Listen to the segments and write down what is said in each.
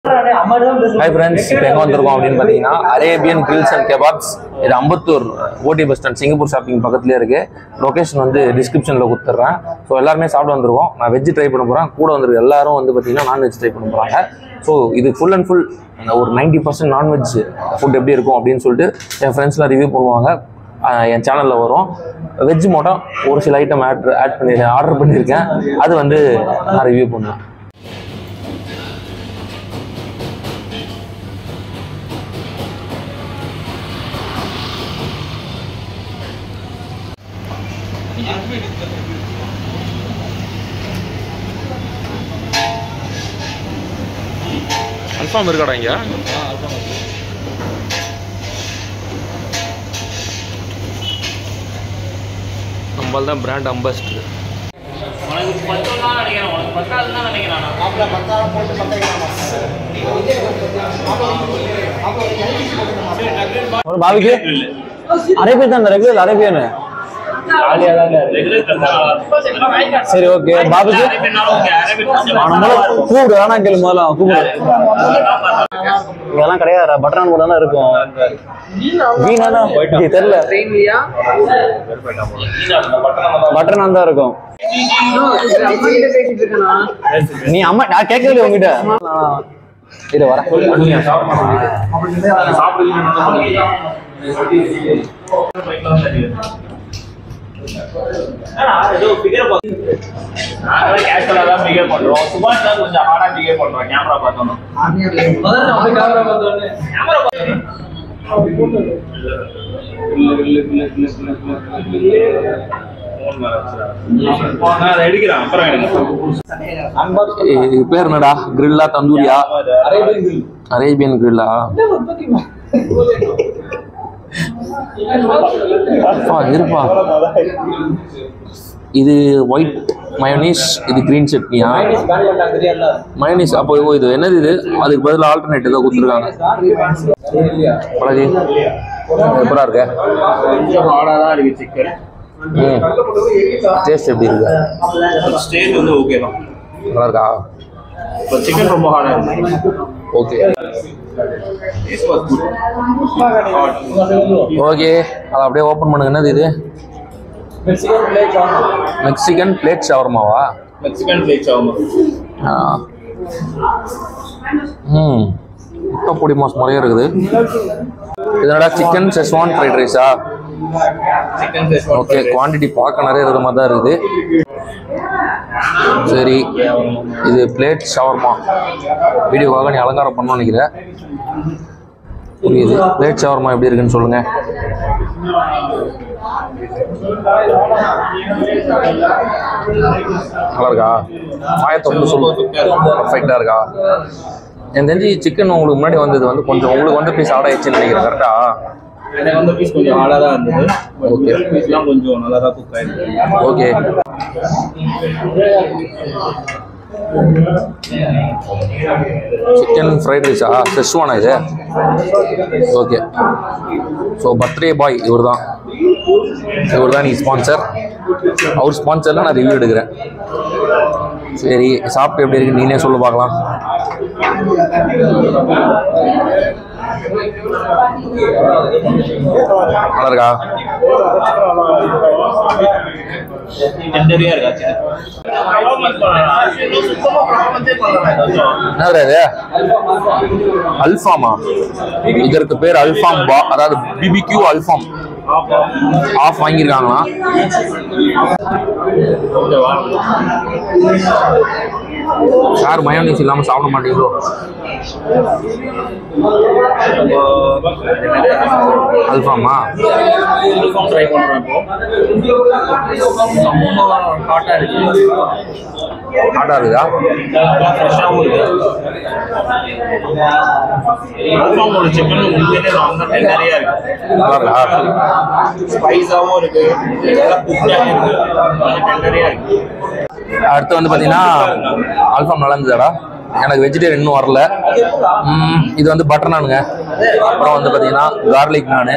Hi friends, இப்போ எங்கே வந்திருக்கோம் அப்படின்னு பார்த்தீங்கன்னா அரேபியன் கிரில்ஸ் அண்ட் கெபாப்ஸ். இது அம்பத்தூர் ஓடி பஸ் ஸ்டாண்ட் சிங்கப்பூர் ஷாப்பிங் பக்கத்துலேயே இருக்குது. லொக்கேஷன் வந்து டிஸ்கிரிப்ஷனில் கொடுத்துட்றேன். ஸோ எல்லாருமே சாப்பிட வந்துருக்கோம். நான் வெஜ் ட்ரை பண்ண போகிறேன். கூட வந்துருக்கு எல்லாரும் வந்து பார்த்தீங்கன்னா நான்வெஜ் ட்ரை பண்ண போகிறாங்க. ஸோ இது ஃபுல் அண்ட் ஃபுல் ஒரு 90% நான்வெஜ் ஃபுட் எப்படி இருக்கும் அப்படின்னு சொல்லிட்டு என் ஃப்ரெண்ட்ஸ்லாம் ரிவ்யூ பண்ணுவாங்க. என் சேனலில் வரும். வெஜ் மட்டும் ஒரு சில ஐட்டம் ஆர்டர் பண்ணியிருக்கேன். அது வந்து நான் ரிவ்யூ பண்ணுவேன். அல்ஃபாம் இருக்காடா இங்க? நம்மள தான் பிராண்ட் அம்பாசிடர். உனக்கு 10 தான் நினைக்கிறேன். உனக்கு 10 தான் நினைக்கிறேன். மாப்ள 10 போட்டு 10 ஒரு பாபிக்கு அரேபியன் தான் ரெகுலர் அரேபியன். ஆலியா தான் ரெகுலர். சரி ஓகே பாபிக்கு கூப்பிடு வேணா கேளு முதல்ல கூப்பிடு. இதெல்லாம் கிடையாது பட்டர் நான் கூட தான் இருக்கும். வீணா தெரியல பட்டர் நான் தான் இருக்கும். நீ அம்மா நான் கேட்கல உங்ககிட்ட இரு வர சுபாஷ் தான் கொஞ்சம் ஹார்டா பிகேவ் பண்றோம். கேமரா பார்த்தோம் எடுக்கிறேன். அப்புறம் பேர் என்னடா? கிரில்லா தந்தூரியா? அரேபியன் கிரில்லா? இருப்பா. இது ஒயிட் மயோனீஸ், இது கிரீன் சட்னியா? மயோனீஸ். அப்போ இது என்னது? இது அதுக்கு பதில் ஆல்டர்னேட் ஏதோ கொடுத்துருக்காங்க. பழகி எப்படா இருக்க? சிக்கன் டேஸ்ட் எப்படி இருக்கு? ஸ்டேட் வந்து ஓகே தான், நல்லா இருக்கா? சிக்கன் ரொம்ப ஹார்டா இருக்கு. ஓகே ஓகே அதை அப்படியே ஓப்பன் பண்ணுங்க. என்னது இது? மெக்சிகன் பிளேட் ஷவர்மாவா? Mexican plate shawarma. முட்டை பொடி மாஸ் மாதிரியே இருக்குது. இதனடா சிக்கன் செஸ்வான் ஃப்ரைட் ரைஸா? ஓகே குவான்டிட்டி பார்க்க நிறைய இருக்கிற மாதிரி தான் இருக்குது. சரி இது பிளேட் ஷவர்மா. வீடியோக்காக நீ அலங்காரம் பண்ணணும்னு நினைக்கிறேன். புரியுது. பிளேட் ஷவர்மா எப்படி இருக்குன்னு சொல்லுங்க. நல்லா இருக்கா? ஆயத்தொம்பது சொல்லு. பர்ஃபெக்டா இருக்கா? என் தெரிஞ்சு சிக்கன் உங்களுக்கு முன்னாடி வந்தது வந்து கொஞ்சம் உங்களுக்கு வந்து பீஸ் ஆட் ஆயிடுச்சுன்னு நினைக்கிறேன். கரெக்டா? எனக்கு வந்து பீஸ் கொஞ்சம் ஹார்டா தான் இருந்தது. ஓகே பீஸ்லாம் கொஞ்சம் நல்லா தான் குக் ஆயிருக்கு. ஓகே சிக்கன் ஃப்ரைட் ரைஸா? செஸ்வானா இது? ஓகே. ஸோ பர்த்டே பாய் இவர் தான் நீ ஸ்பான்சர். அவர் ஸ்பான்சர்லாம் நான் ரிவ்யூ எடுக்கிறேன். சரி சாப்பிட்டு எப்படி இருக்கு நீனே சொல்லு பார்க்கலாம். நல்லா இருக்கா? அல்ஃபாமா? இதற்கு பேர் அல்ஃபாம் பா, அதாவது பிபிக்யூ அல்ஃபாம் ஆஃப் வாங்கியிருக்காங்களா? யார் மயோனீஸ் இல்லாமல் சாப்பிட மாட்டீங்களோ? அல்ஃபாமா? அல்ஃபாம் ட்ரை பண்றோம். ரொம்ப ஹாட்டா இருக்கு. ஹாட்டா இருக்குதா? ஃப்ரெஷ்ஷாகவும் இருக்கு. அல்ஃபாமோட சிக்கன் உண்மையிலே ரொம்ப டெண்டரியா இருக்கு. நல்லா இருக்கா? ஸ்பைஸாகவும் இருக்கு, நல்லா குக்காகவும் இருக்கு, நல்லா டெண்டரியா இருக்கு. அடுத்து வந்து பார்த்தீங்கன்னா அல்ஃபாம் நல்லா இருந்துச்சாடா? எனக்கு வெஜிடேரியன் இன்னும் வரல. இது வந்து பட்டர் நானுங்க. அப்புறம் வந்து பார்த்தீங்கன்னா கார்லிக் நானு.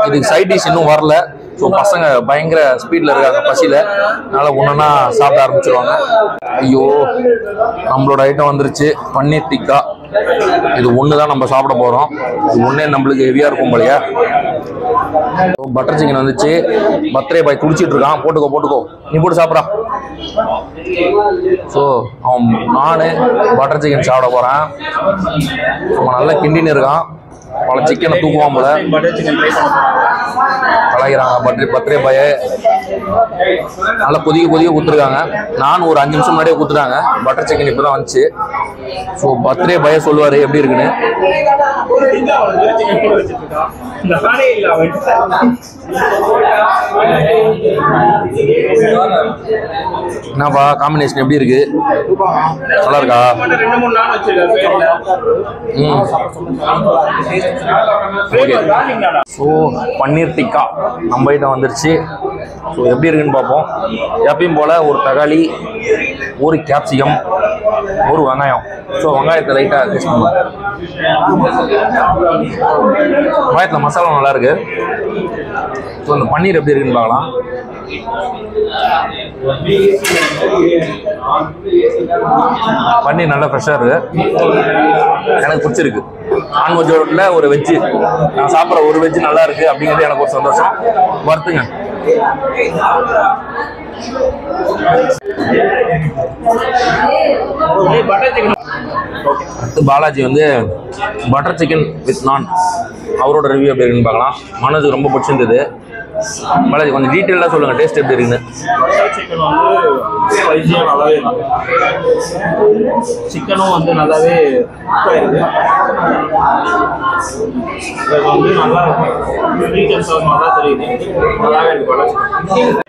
இதுக்கு சைட் டிஷ் இன்னும் வரல. ஸோ பசங்க பயங்கர ஸ்பீடில் இருக்காங்க பசியில், அதனால் ஒன்றுன்னா சாப்பிட ஆரம்பிச்சிருவாங்க. ஐயோ நம்மளோட ஐட்டம் வந்துருச்சு, பன்னீர் டிக்கா. இது ஒன்று தான் நம்ம சாப்பிட போகிறோம். இது ஒன்றே நம்மளுக்கு ஹெவியாக இருக்கும் போலையா. பட்டர் சிக்கன் வந்துச்சு. பர்த்டே பாய் குடிச்சிட்டு இருக்கான். போட்டுக்கோ நீ போட்டு சாப்பிட்றான். ஸோ அவன் நான் பட்டர் சிக்கன் சாப்பிட போகிறேன். அவன் நல்லா கிண்டின்னு இருக்கான். பல சிக்கனை தூக்குவான் போல. கலாய்கிறாங்க பர்த்டே பாய. நல்லா கொதிக்க கொடுத்துருக்காங்க. நான் ஒரு 5 நிமிஷம் முன்னாடியே கொடுத்துட்டாங்க. பட்டர் சிக்கன் இப்போ தான் வந்துச்சு. ஸோ பர்த்டே பாய சொல்லுவார் எப்படி இருக்குன்னு. என்னப்பா காம்பினேஷன் எப்படி இருக்கு? நல்லா இருக்கா? ஓகே. ஸோ பன்னீர் டிக்கா நம்ம ஐட்டம் வந்துருச்சு. ஸோ எப்படி இருக்குன்னு பார்ப்போம். எப்பயும் போல் ஒரு தக்காளி, ஒரு கேப்சிகம், ஒரு வெங்காயம். ஸோ வெங்காயத்தை லைட்டாக டேஸ்ட் பண்ணுவோம். வெங்காயத்தில் மசாலா நல்லா இருக்கு. ஸோ அந்த பன்னீர் எப்படி இருக்குன்னு பார்க்கலாம். பன்னீர் நல்லா ஃப்ரெஷ்ஷாக இருக்கு. எனக்கு பிடிச்சிருக்கு. நான்வெஜ்ஜோட ஒரு வெஜ்ஜு நான் சாப்பிட்ற ஒரு வெஜ்ஜு நல்லா இருக்கு அப்படிங்கிறது எனக்கு ஒரு சந்தோஷம். வருத்துங்க. அடுத்து பாலாஜி வந்து பட்டர் சிக்கன் வித் நான் அவரோட ரிவ்யூ எப்படி இருக்குன்னு பார்க்கலாம். மனோஜுக்கு ரொம்ப பிடிச்சிருந்தது. பாலாஜி கொஞ்சம் டீட்டெயிலாக சொல்லுங்கள், டேஸ்ட் எப்படி இருக்குன்னு. சிக்கன் வந்து ஸ்பைசியாக நல்லாவே இருக்கு. சிக்கனும் வந்து நல்லாவே இருக்கு. இது வந்து நல்லா ஸ்வீட் அண்ட் சவர் நல்லா தெரியுது. நல்லாவே இருக்கு பட்டர்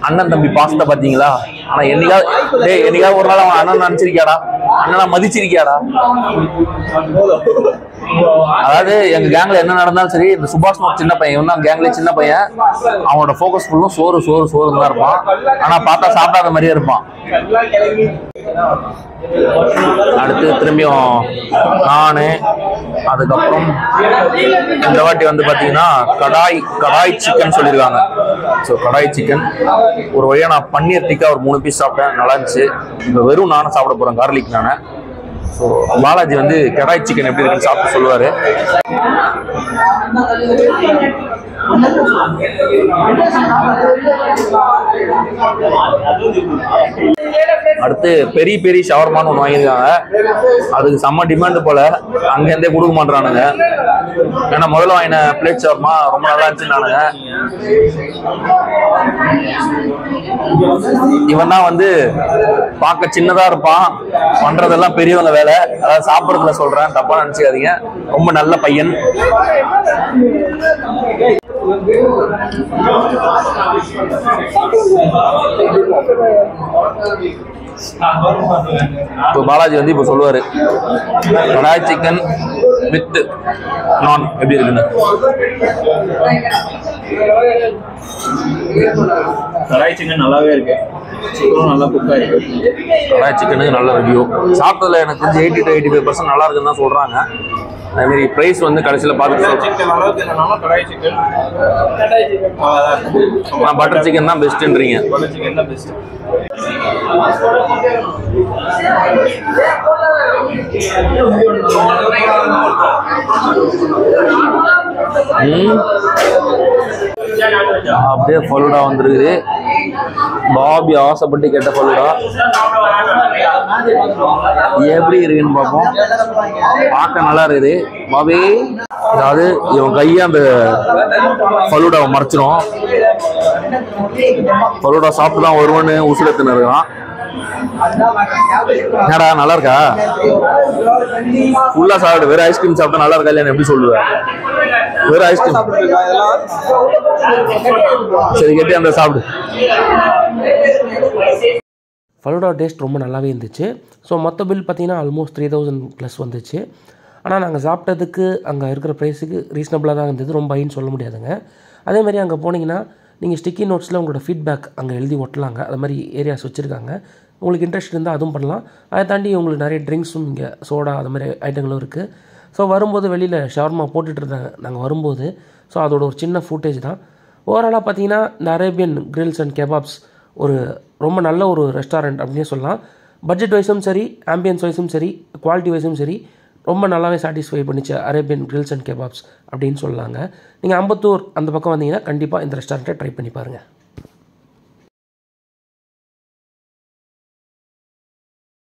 அண்ணன் தம்பி பாஸ்தா பாத்தீங்களா? ஆனா என்னைக்காவது ஒரு நாள் அவன் அண்ணன் நினைச்சிருக்கியாடா? அண்ணனா மதிச்சிருக்கியாடா? அதாவது எங்க கேங்ல என்ன நடந்தாலும் சரி, இந்த சுபாஷ் சின்ன பையன், இவன் தான் கேங்ல சின்ன பையன். அவனோட ஃபோக்கஸ் ஃபுல்லும் சோறு தான் இருப்பான். ஆனா பார்த்தா சாப்பிடாத மாதிரியே இருப்பான். அடுத்து திரும்பியும் நானு, அதுக்கப்புறம் இந்த வாட்டி வந்து பாத்தீங்கன்னா கடாய் சிக்கன் சொல்லியிருக்காங்க. ஸோ கடாய் சிக்கன் ஒரு வழியா நான் பன்னீர் டிக்கா ஒரு 3 பீஸ் சாப்பிட்டேன், நல்லா இருந்துச்சு. இப்போ வெறும் நானும் சாப்பிட போறேன், கார்லிக் நானு. ஸோ பாலாஜி வந்து கடாய் சிக்கன் எப்படி இருக்குன்னு சாப்பிட்டு சொல்லுவாரு. அடுத்து பெரிய ஷவர்மான்னு ஒன்று வாங்கியிருக்காங்க. அதுக்கு செம்ம டிமாண்ட் போல, அங்கேருந்தே கொடுக்க மாட்டானுங்க. ஏன்னா முதல்ல வாங்கின பிளேட் ஷவர்மா ரொம்ப நல்லா இருந்துச்சுன்னானுங்க. இவன் தான் வந்து பார்க்க சின்னதா இருப்பான், பண்றதெல்லாம் பெரியவங்க வேலை. அதாவது சாப்பிட்றதுல சொல்றேன், தப்பா நினைச்சுக்காதீங்க. ரொம்ப நல்ல பையன். இப்போ பாலாஜி வந்து இப்போ சொல்லுவாரு கடாய் சிக்கன் வித் நான் எப்படி இருக்குன்னு. கடாய் சிக்கன் நல்லாவே இருக்கு. சிக்கனும் நல்லா குக் ஆயிருக்கு. கடாய் சிக்கனுக்கு நல்ல ரிவ்யூ. சாப்பிட்டதுல எனக்கு வந்து 80 to 85% நல்லா இருக்குன்னு தான் சொல்றாங்க. அதே மாதிரி பிரைஸ் வந்து கடைசியில் பார்த்துட்டு பட்டர் சிக்கன் தான் பெஸ்ட்ன்றீங்க. பட்டர் சிக்கன் தான் பெஸ்ட். அப்படியே ஃபலூடா வந்துருக்குது. பாபி ஆசைப்பட்டு கேட்ட ஃபலூடா எப்படி இருக்குன்னு பார்ப்போம். பார்க்க நல்லா இருக்குது பாபி. அதாவது இவன் கையை அந்த ஃபலூடாவை மறைச்சிரும். ஃபலூடா சாப்பிட்டு தான் வருவான்னு உசுரத்துன்னு இருக்கான். என்னடா நல்லா இருக்கா? ஃபுல்லா சாப்பிடு. வேற ஐஸ்கிரீம் சாப்பிட்டா நல்லா இருக்கா இல்லையா எப்படி சொல்லுவேன்? வேற ஐஸ்கிரீம் சரி கேட்டு அந்த சாப்பிடு. ஃபலூடா டேஸ்ட் ரொம்ப நல்லாவே இருந்துச்சு. ஸோ மொத்த பில் பார்த்தீங்கன்னா ஆல்மோஸ்ட் 3000+ வந்துச்சு. ஆனால் நாங்கள் சாப்பிட்டதுக்கு அங்கே இருக்கிற ப்ரைஸுக்கு ரீசனபிளாக தான் இருந்தது. ரொம்ப ஹைன்னு சொல்ல முடியாதுங்க. அதேமாதிரி அங்கே போனீங்கன்னா நீங்கள் ஸ்டிக்கி நோட்ஸில் உங்களோட ஃபீட்பேக் அங்கே எழுதி ஒட்டலாங்க. அது மாதிரி ஏரியாஸ் வச்சுருக்காங்க. உங்களுக்கு இன்ட்ரெஸ்ட் இருந்தால் அதுவும் பண்ணலாம். அதை தாண்டி உங்களுக்கு நிறைய ட்ரிங்க்ஸும் இங்கே சோடா அது மாதிரி ஐட்டங்களும் இருக்குது. ஸோ வரும்போது வெளியில் ஷவர்மா போட்டுட்டு இருந்தாங்க நாங்கள் வரும்போது. ஸோ அதோட ஒரு சின்ன ஃபுட்டேஜ் தான். ஓவராலாக பார்த்தீங்கன்னா இந்த அரேபியன் கிரில்ஸ் அண்ட் கெபாப்ஸ் ஒரு ரொம்ப நல்ல ஒரு ரெஸ்டாரண்ட் அப்படின்னே சொல்லலாம். பட்ஜெட் வைஸும் சரி, ஆம்பியன்ஸ் வைஸும் சரி, குவாலிட்டி வைஸும் சரி ரொம்ப நல்லாவே சாட்டிஸ்ஃபை பண்ணிச்சு அரேபியன் கிரில்ஸ் அண்ட் கெபாப்ஸ் அப்படின்னு சொல்லலாங்க. நீங்கள் அம்பத்தூர் அந்த பக்கம் வந்தீங்கன்னா கண்டிப்பாக இந்த ரெஸ்டாரண்ட்டை ட்ரை பண்ணி பாருங்கள்.